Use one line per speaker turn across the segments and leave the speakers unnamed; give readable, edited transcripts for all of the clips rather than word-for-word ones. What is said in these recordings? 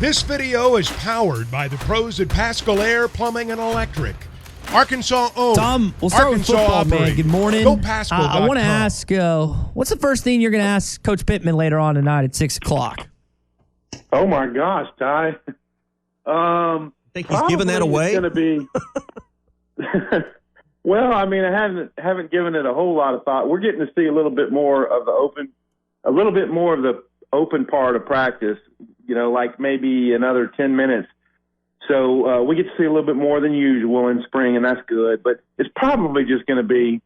This video is powered by the pros at Pascal Air Plumbing and Electric. Arkansas owned.
Tom, we'll start with football, man. Good morning.
Go Pascal.
I want to ask, what's the first thing you're going to ask Coach Pittman later on tonight at 6 o'clock?
Oh, my gosh, Ty.
Think he's giving that away?
It's going to be well, I mean, I haven't given it a whole lot of thought. We're getting to see a little bit more of the open part of practice, like maybe another 10 minutes. So we get to see a little bit more than usual in spring, and that's good. But it's probably just going to be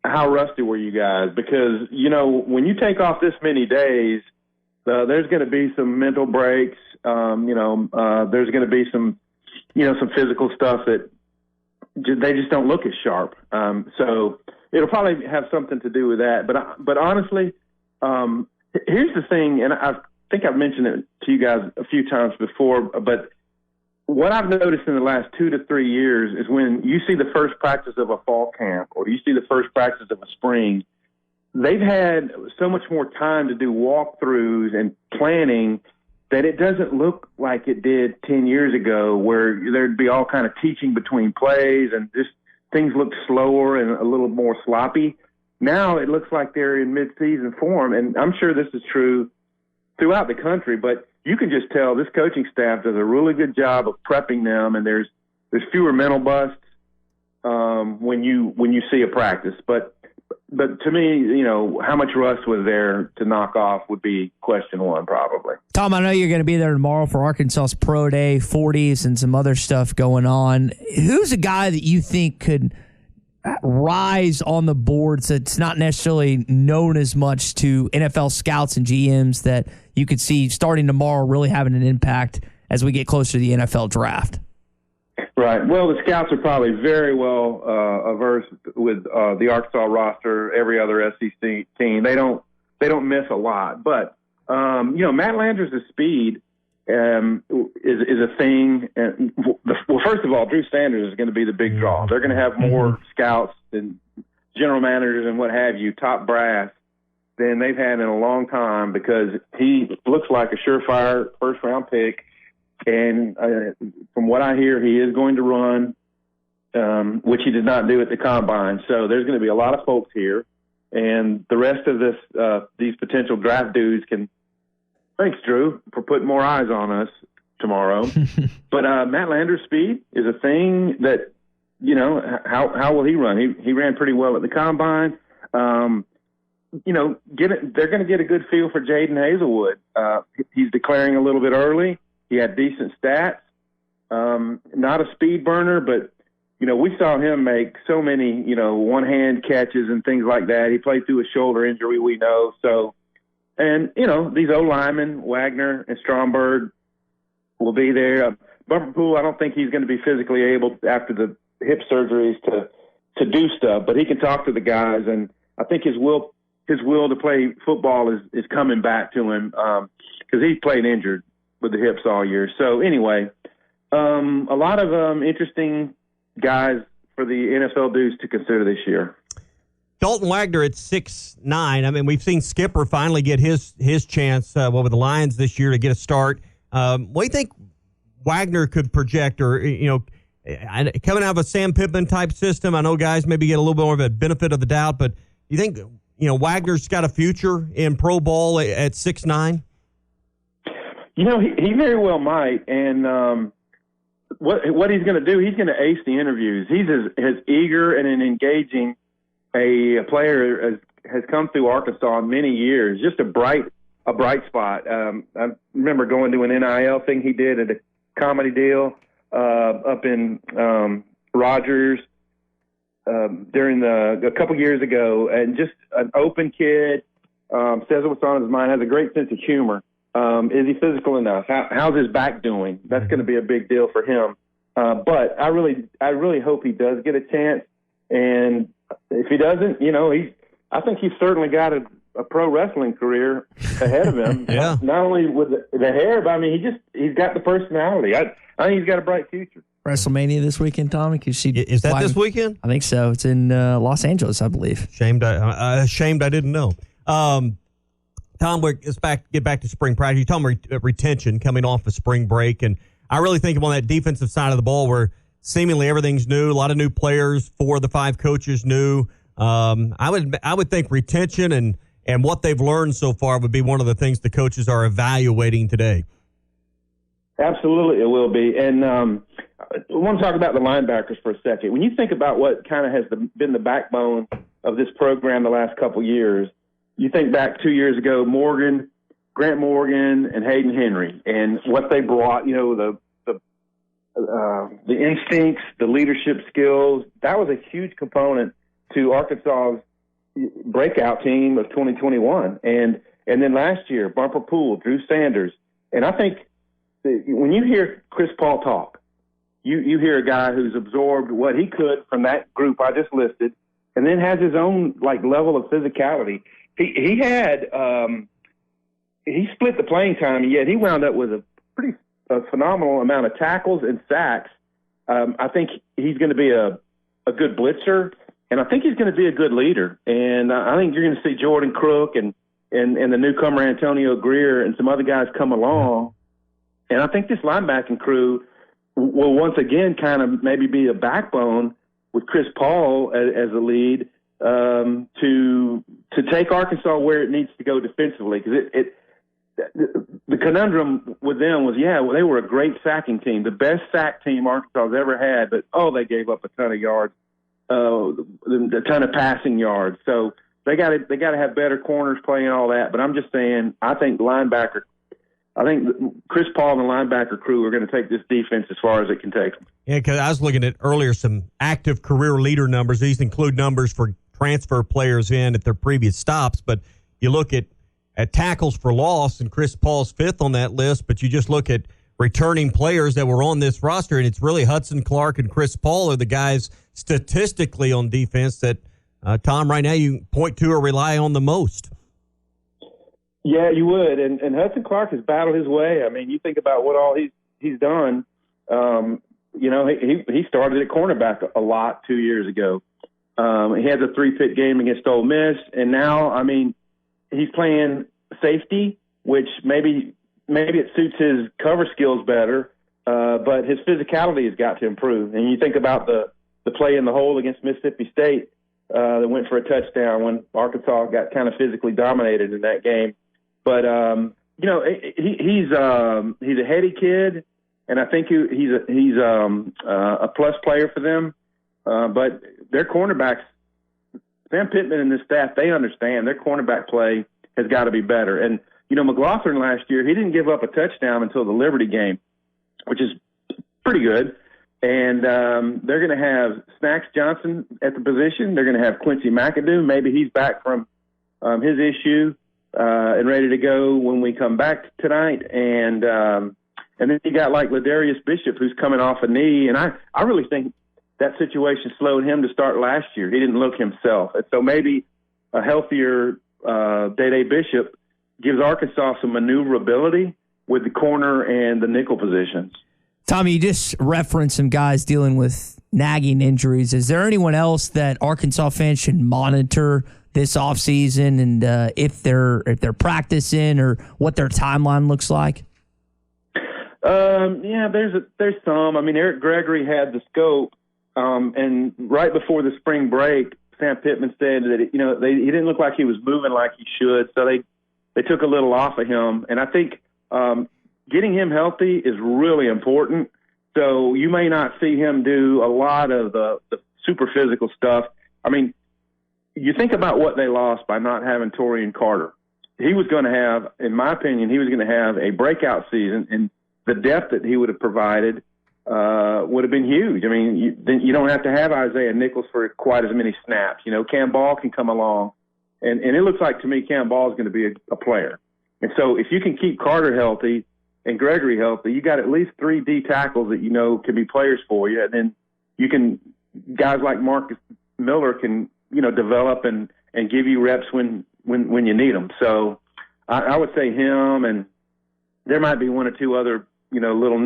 how rusty were you guys? Because, when you take off this many days, there's going to be some mental breaks. There's going to be some physical stuff that they just don't look as sharp. So it'll probably have something to do with that. But honestly, here's the thing, and I think I've mentioned it to you guys a few times before, but what I've noticed in the last 2 to 3 years is when you see the first practice of a fall camp or you see the first practice of a spring, they've had so much more time to do walkthroughs and planning that it doesn't look like it did 10 years ago where there'd be all kind of teaching between plays and just things look slower and a little more sloppy. Now it looks like they're in mid-season form, and I'm sure this is true throughout the country, but you can just tell this coaching staff does a really good job of prepping them, and there's fewer mental busts when you see a practice. But to me, how much rust was there to knock off would be question one probably.
Tom, I know you're going to be there tomorrow for Arkansas's Pro Day, 40s, and some other stuff going on. Who's a guy that you think could rise on the boards that's not necessarily known as much to NFL scouts and GMs that you could see starting tomorrow really having an impact as we get closer to the NFL draft?
Right. Well, the scouts are probably very well versed with the Arkansas roster, every other SEC team. They don't miss a lot. But Matt Landers' speed is a thing. Well, first of all, Drew Sanders is going to be the big draw. They're going to have more scouts and general managers and what have you, top brass, than they've had in a long time because he looks like a surefire first-round pick. And from what I hear, he is going to run, which he did not do at the Combine. So there's going to be a lot of folks here. And the rest of these potential draft dudes can – thanks, Drew, for putting more eyes on us tomorrow. But Matt Landers' speed is a thing that, how will he run? He ran pretty well at the Combine. They're going to get a good feel for Jaden Hazelwood. He's declaring a little bit early. He had decent stats, not a speed burner, but, we saw him make so many, one-hand catches and things like that. He played through a shoulder injury, we know. So, and, these O-linemen, Wagner and Stromberg, will be there. Bumperpool, I don't think he's going to be physically able after the hip surgeries to do stuff, but he can talk to the guys, and I think his will to play football is coming back to him because he's played injured with the hips all year. So anyway, a lot of interesting guys for the NFL dudes to consider this year.
Dalton Wagner at 6'9". I mean, we've seen Skipper finally get his chance with the Lions this year to get a start. What do you think Wagner could project or, coming out of a Sam Pittman type system? I know guys maybe get a little bit more of a benefit of the doubt, but do you think, Wagner's got a future in pro ball at 6'9"?
He very well might, and what he's going to do, he's going to ace the interviews. He's as eager and an engaging a player as has come through Arkansas in many years. Just a bright spot. I remember going to an NIL thing he did at a comedy deal up in Rogers during a couple years ago, and just an open kid, says what's on his mind, has a great sense of humor. Is he physical enough? How's his back doing? That's going to be a big deal for him. But I really hope he does get a chance. And if he doesn't, I think he's certainly got a pro wrestling career ahead of him.
Yeah.
Not only with the hair, but I mean, he's got the personality. I think he's got a bright future.
WrestleMania this weekend, Tommy?
Is that this weekend?
I think so. It's in Los Angeles, I believe.
Ashamed I didn't know. Tom, let's get back to spring practice. You talking about retention coming off of spring break, and I really think on that defensive side of the ball where seemingly everything's new, a lot of new players, 4 of the 5 coaches new. I would think retention and what they've learned so far would be one of the things the coaches are evaluating today.
Absolutely, it will be. And I want to talk about the linebackers for a second. When you think about what kind of has been the backbone of this program the last couple years, you think back 2 years ago, Grant Morgan, and Hayden Henry, and what they brought. The instincts, the leadership skills. That was a huge component to Arkansas's breakout team of 2021. And then last year, Bumper Poole, Drew Sanders, and I think when you hear Chris Paul talk, you hear a guy who's absorbed what he could from that group I just listed, and then has his own level of physicality. He split the playing time, and yet he wound up with a phenomenal amount of tackles and sacks. I think he's going to be a good blitzer, and I think he's going to be a good leader. And I think you're going to see Jordan Crook and the newcomer Antonio Greer and some other guys come along. And I think this linebacking crew will once again kind of maybe be a backbone with Chris Paul as a lead to take Arkansas where it needs to go defensively. Because the conundrum with them was, they were a great sacking team, the best sack team Arkansas has ever had, but they gave up a ton of yards, a ton of passing yards. So they got to have better corners playing all that. But I'm just saying, I think Chris Paul and the linebacker crew are going to take this defense as far as it can take them.
Yeah, because I was looking at earlier some active career leader numbers. These include numbers for transfer players in at their previous stops, but you look at tackles for loss, and Chris Paul's 5th on that list, but you just look at returning players that were on this roster, and it's really Hudson Clark and Chris Paul are the guys statistically on defense that, Tom, right now you point to or rely on the most.
Yeah, you would, and Hudson Clark has battled his way. I mean, you think about what all he's done. He started at cornerback a lot 2 years ago. He had the 3-pit game against Ole Miss, and now, I mean, he's playing safety, which maybe it suits his cover skills better, but his physicality has got to improve. And you think about the play in the hole against Mississippi State that went for a touchdown when Arkansas got kind of physically dominated in that game. But he's a heady kid, and I think he's a plus player for them. But their cornerbacks, Sam Pittman and this staff, they understand their cornerback play has got to be better. And McLaughlin last year, he didn't give up a touchdown until the Liberty game, which is pretty good. And they're going to have Snacks Johnson at the position. They're going to have Quincy McAdoo. Maybe he's back from his issue and ready to go when we come back tonight. And then you got Ladarius Bishop, who's coming off a knee. And I really think that situation slowed him to start last year. He didn't look himself. And so maybe a healthier Day Bishop gives Arkansas some maneuverability with the corner and the nickel positions.
Tommy, you just referenced some guys dealing with nagging injuries. Is there anyone else that Arkansas fans should monitor this offseason, and if they're practicing or what their timeline looks like?
There's some. I mean, Eric Gregory had the scope, and right before the spring break, Sam Pittman said that he didn't look like he was moving like he should, so they took a little off of him, and I think getting him healthy is really important. So you may not see him do a lot of the super physical stuff. I mean, you think about what they lost by not having Torian Carter. He was going to have, in my opinion, a breakout season, and the depth that he would have provided would have been huge. I mean, you don't have to have Isaiah Nichols for quite as many snaps. Cam Ball can come along, and it looks like to me Cam Ball is going to be a player. And so if you can keep Carter healthy and Gregory healthy, you got at least 3 D tackles that can be players for you, and then you can guys like Marcus Miller can develop and give you reps when you need them. So I would say him, and there might be 1 or 2 other little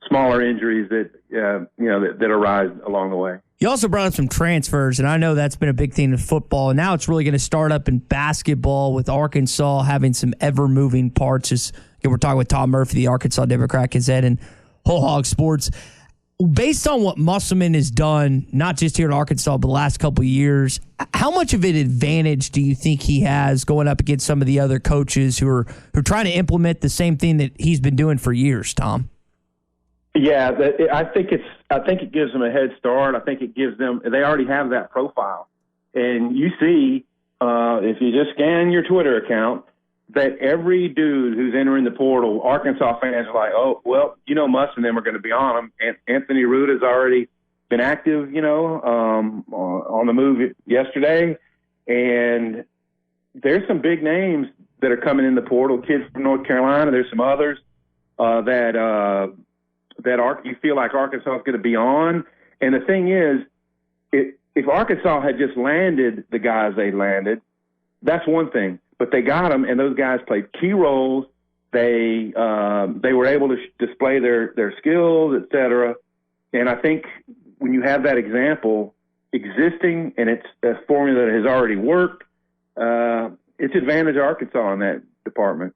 smaller injuries that that arise along the way.
You also brought up some transfers, and I know that's been a big thing in football. And now it's really going to start up in basketball with Arkansas having some ever-moving parts. We're talking with Tom Murphy, the Arkansas Democrat-Gazette, and Whole Hog Sports. Based on what Musselman has done, not just here in Arkansas, but the last couple of years, how much of an advantage do you think he has going up against some of the other coaches who are trying to implement the same thing that he's been doing for years, Tom?
Yeah, I think it gives them a head start. I think it gives them. They already have that profile, and you see if you just scan your Twitter account that every dude who's entering the portal, Arkansas fans are like, oh well, Muss and them are going to be on them. And Anthony Ruda's already been active, on the move yesterday, and there's some big names that are coming in the portal. Kids from North Carolina. There's some others that you feel like Arkansas is going to be on. And the thing is, if Arkansas had just landed the guys they landed, that's one thing. But they got them, and those guys played key roles. They were able to display their skills, et cetera. And I think when you have that example existing and it's a formula that has already worked, it's advantage Arkansas in that department.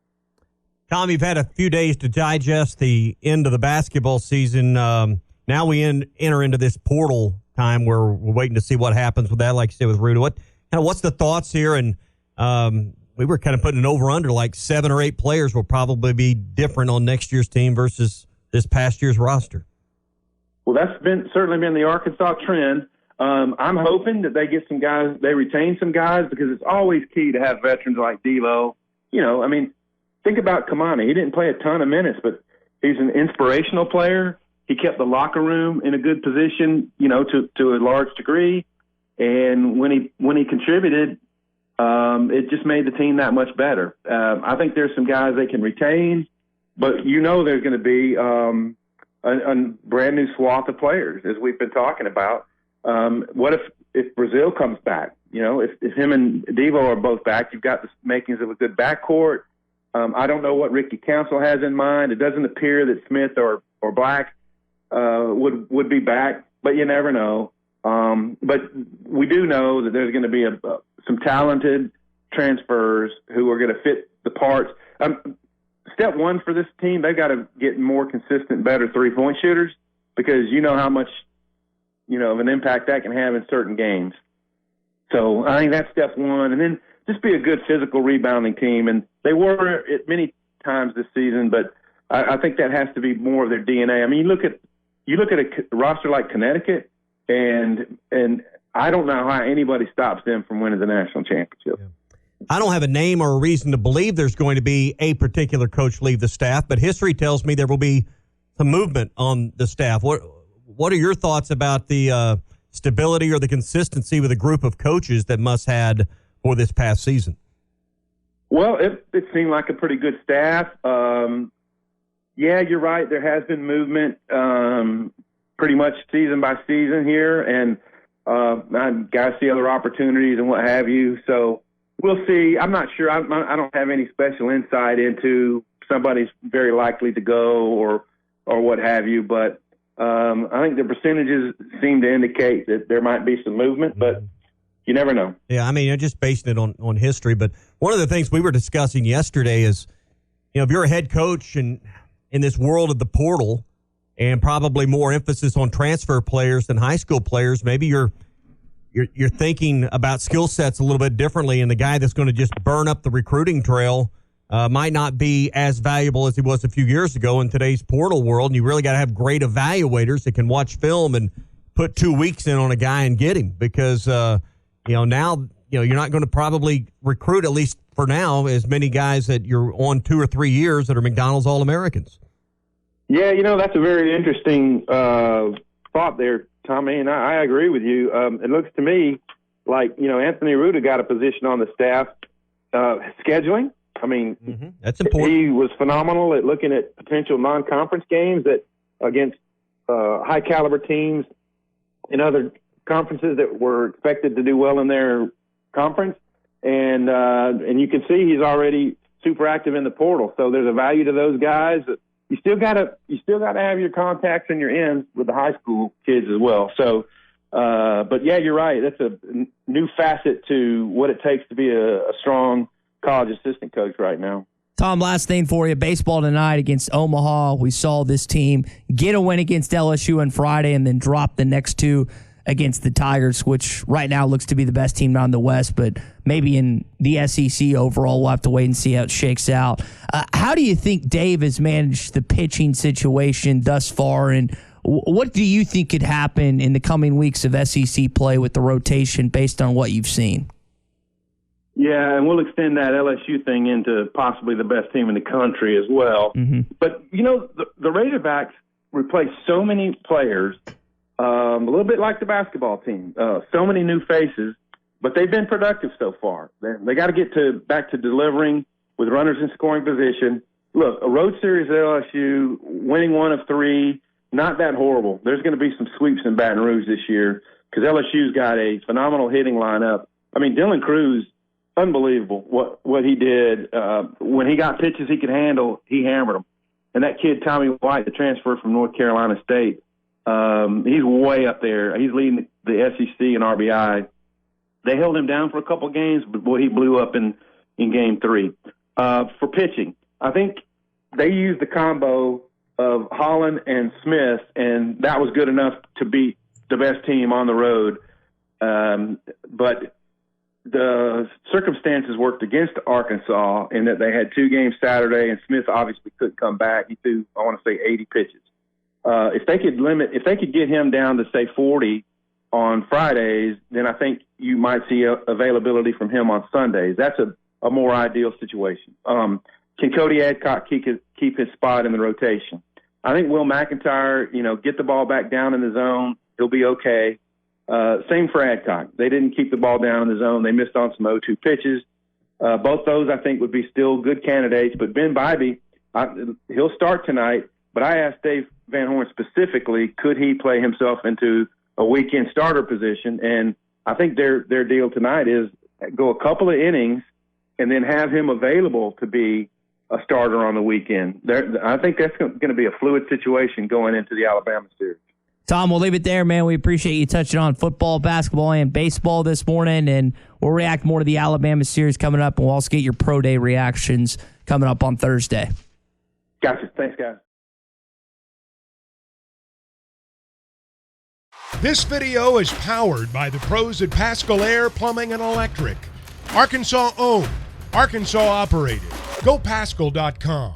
Tom, you've had a few days to digest the end of the basketball season. Now we enter into this portal time where we're waiting to see what happens with that, like you said, with Ruda. What's the thoughts here? And we were kind of putting an over-under, like 7 or 8 players will probably be different on next year's team versus this past year's roster.
Well, that's certainly been the Arkansas trend. I'm hoping that they get some guys, they retain some guys, because it's always key to have veterans like Devo. Think about Kamani. He didn't play a ton of minutes, but he's an inspirational player. He kept the locker room in a good position, to a large degree. And when he contributed, it just made the team that much better. I think there's some guys they can retain, but there's going to be a brand new swath of players, as we've been talking about. What if Brazil comes back? If him and Devo are both back, you've got the makings of a good backcourt. I don't know what Ricky Council has in mind. It doesn't appear that Smith or Black would be back, but you never know. But we do know that there's going to be some talented transfers who are going to fit the parts. Step one for this team, they've got to get more consistent, better three-point shooters, because how much of an impact that can have in certain games. So I think that's step one. And then just be a good physical rebounding team. And they were it many times this season, but I think that has to be more of their DNA. I mean, you look at a roster like Connecticut, and I don't know how anybody stops them from winning the national championship.
Yeah. I don't have a name or a reason to believe there's going to be a particular coach leave the staff, but history tells me there will be some movement on the staff. What are your thoughts about the stability or the consistency with a group of coaches that Muss had for this past season?
Well, it seemed like a pretty good staff. Yeah, you're right. There has been movement pretty much season by season here, and guys see other opportunities and what have you. So we'll see. I'm not sure. I don't have any special insight into somebody's very likely to go or what have you, but I think the percentages seem to indicate that there might be some movement, but you never know.
Yeah, I mean, you're just basing it on history. But one of the things we were discussing yesterday is, if you're a head coach and in this world of the portal and probably more emphasis on transfer players than high school players, maybe you're thinking about skill sets a little bit differently, and the guy that's going to just burn up the recruiting trail might not be as valuable as he was a few years ago in today's portal world. And you really got to have great evaluators that can watch film and put 2 weeks in on a guy and get him, because now you're not going to probably recruit, at least for now, as many guys that you're on 2 or 3 years that are McDonald's All-Americans.
Yeah, that's a very interesting thought there, Tommy, and I agree with you. It looks to me like, Anthony Ruda got a position on the staff. Scheduling, I mean,
that's important.
He was phenomenal at looking at potential non-conference games against high-caliber teams in other conferences that were expected to do well in their conference, and you can see he's already super active in the portal. So there's a value to those guys. You still got to have your contacts and your ends with the high school kids as well. So But yeah, you're right. That's a new facet to what it takes to be a strong college assistant coach right now.
Tom, last thing for you. Baseball tonight against Omaha. We saw this team get a win against LSU on Friday and then drop the next two against the Tigers, which right now looks to be the best team down in the West, but maybe in the SEC overall, we'll have to wait and see how it shakes out. How do you think Dave has managed the pitching situation thus far, and what do you think could happen in the coming weeks of SEC play with the rotation based on what you've seen?
Yeah, and we'll extend that LSU thing into possibly the best team in the country as well. Mm-hmm. But, the Razorbacks replaced so many players, a little bit like the basketball team, so many new faces, but they've been productive so far. They got to get back to delivering with runners in scoring position. Look, a road series at LSU, winning 1 of 3, not that horrible. There's going to be some sweeps in Baton Rouge this year because LSU's got a phenomenal hitting lineup. I mean, Dylan Cruz, unbelievable what he did. When he got pitches he could handle, he hammered them. And that kid, Tommy White, the transfer from North Carolina State, he's way up there. He's leading the SEC in RBI. They held him down for a couple games, but, boy, he blew up in Game 3. For pitching, I think they used the combo of Holland and Smith, and that was good enough to beat the best team on the road. But the circumstances worked against Arkansas in that they had 2 games Saturday, and Smith obviously couldn't come back. He threw, I want to say, 80 pitches. If they could get him down to say 40 on Fridays, then I think you might see availability from him on Sundays. That's a more ideal situation. Can Cody Adcock keep his spot in the rotation? I think Will McIntyre, get the ball back down in the zone. He'll be okay. Same for Adcock. They didn't keep the ball down in the zone. They missed on some 0-2 pitches. Both those, I think, would be still good candidates. But Ben Bybee, he'll start tonight. But I asked Dave Van Horn specifically, could he play himself into a weekend starter position? And I think their deal tonight is go a couple of innings and then have him available to be a starter on the weekend. I think that's going to be a fluid situation going into the Alabama series.
Tom, we'll leave it there, man. We appreciate you touching on football, basketball, and baseball this morning, and we'll react more to the Alabama series coming up, and we'll also get your pro day reactions coming up on Thursday.
Gotcha. Thanks, guys.
This video is powered by the pros at Pascal Air Plumbing and Electric. Arkansas owned, Arkansas operated. GoPascal.com.